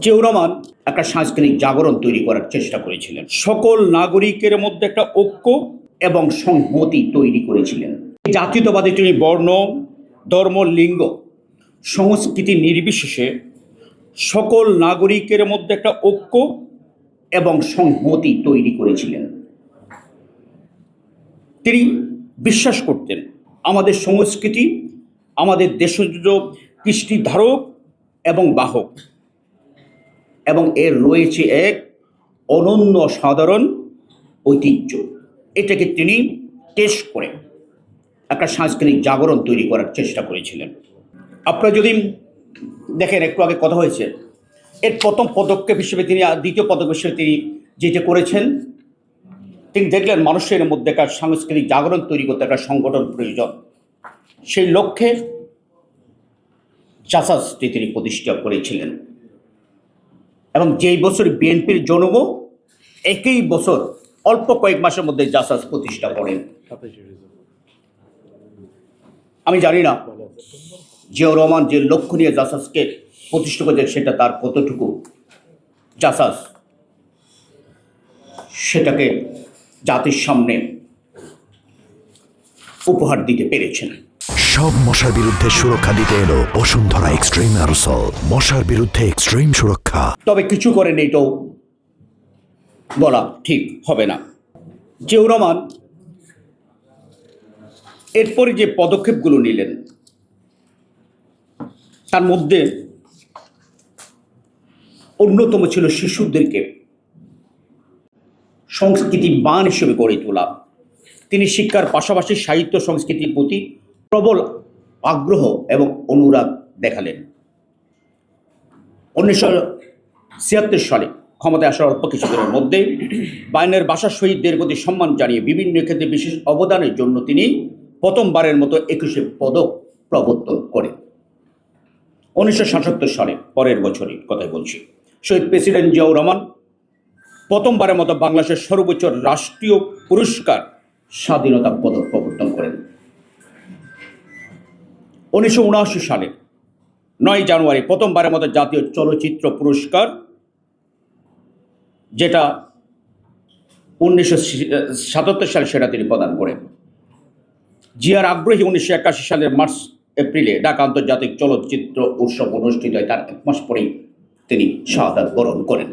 জিয়াউর রহমান একটা সাংস্কৃতিক জাগরণ তৈরি করার চেষ্টা করেছিলেন। সকল নাগরিকের মধ্যে একটা ঐক্য এবং সংহতি তৈরি করেছিলেন। জাতীয়তাবাদী তিনি বর্ণ, ধর্ম, লিঙ্গ, সংস্কৃতি নির্বিশেষে সকল নাগরিকের মধ্যে একটা ঐক্য এবং সংহতি তৈরি করেছিলেন। তিনি বিশ্বাস করতেন আমাদের সংস্কৃতি আমাদের দেশজ কৃষ্টি ধারক এবং বাহক, এবং এর রয়েছে এক অনন্য সাধারণ ঐতিহ্য। এটাকে তিনি টেস্ট করে একটা সাংস্কৃতিক জাগরণ তৈরি করার চেষ্টা করেছিলেন। আপনারা যদি দেখেন, একটু আগে কথা হয়েছে, এর প্রথম পদক্ষেপ হিসেবে তিনি, দ্বিতীয় পদক্ষেপ হিসেবে তিনি যেটা করেছেন, তিনি দেখলেন মানুষের মধ্যে একটা সাংস্কৃতিক জাগরণ তৈরি করতে একটা সংগঠন প্রয়োজন। সেই লক্ষ্যে জাসাসটি তিনি প্রতিষ্ঠা করেছিলেন, এবং যেই বছর বিএনপির জন্ম, একই বছর অল্প কয়েক মাসের মধ্যে জাসাস প্রতিষ্ঠা করেন। আমি জানি না জিয়াউর রহমান যে লক্ষ্য নিয়ে জাসাসকে প্রতিষ্ঠা করেছেন সেটা তার কতটুকু জাসাস সেটাকে জাতির সামনে উপহার দিতে পেরেছেন। সব মশার বিরুদ্ধে সুরক্ষা দিতে এলো বসুন্ধরা এক্সট্রিম অ্যারোসল, মশার বিরুদ্ধে এক্সট্রিম সুরক্ষা। তবে কিছু করেন এটাও বলা ঠিক হবে না। জিয়াউর রহমান এরপরে যে পদক্ষেপগুলো নিলেন, তার মধ্যে অন্যতম ছিল শিশুদেরকে সংস্কৃতিবান হিসেবে গড়ে তোলা। তিনি শিক্ষার পাশাপাশি সাহিত্য সংস্কৃতির প্রতি প্রবল আগ্রহ এবং অনুরাগ দেখালেন। 1976 সালে ক্ষমতায় আসার অল্প কিছুদিনের মধ্যে বায়ান্নের ভাষা শহীদদের প্রতি সম্মান জানিয়ে বিভিন্ন ক্ষেত্রে বিশেষ অবদানের জন্য তিনি প্রথমবারের মতো 21 পদক প্রবর্তন করেন। 1977 সালে, পরের বছরের কথাই বলছি, শহীদ প্রেসিডেন্ট জিয়াউর রহমান প্রথমবারের মতো বাংলাদেশের সর্বোচ্চ রাষ্ট্রীয় পুরস্কার স্বাধীনতা পদক প্রবর্তন করেন। 1979 সালে 9 জানুয়ারি প্রথমবারের মতো জাতীয় চলচ্চিত্র পুরস্কার, যেটা 1977 সালে সেটা তিনি প্রদান করেন। জিয়ার আগ্রহী 1981 সালের মার্চ এপ্রিলে ঢাকা আন্তর্জাতিক চলচ্চিত্র উৎসব অনুষ্ঠিত হয়। তার এক মাস পরেই তিনি শাহাদাত বরণ করেন।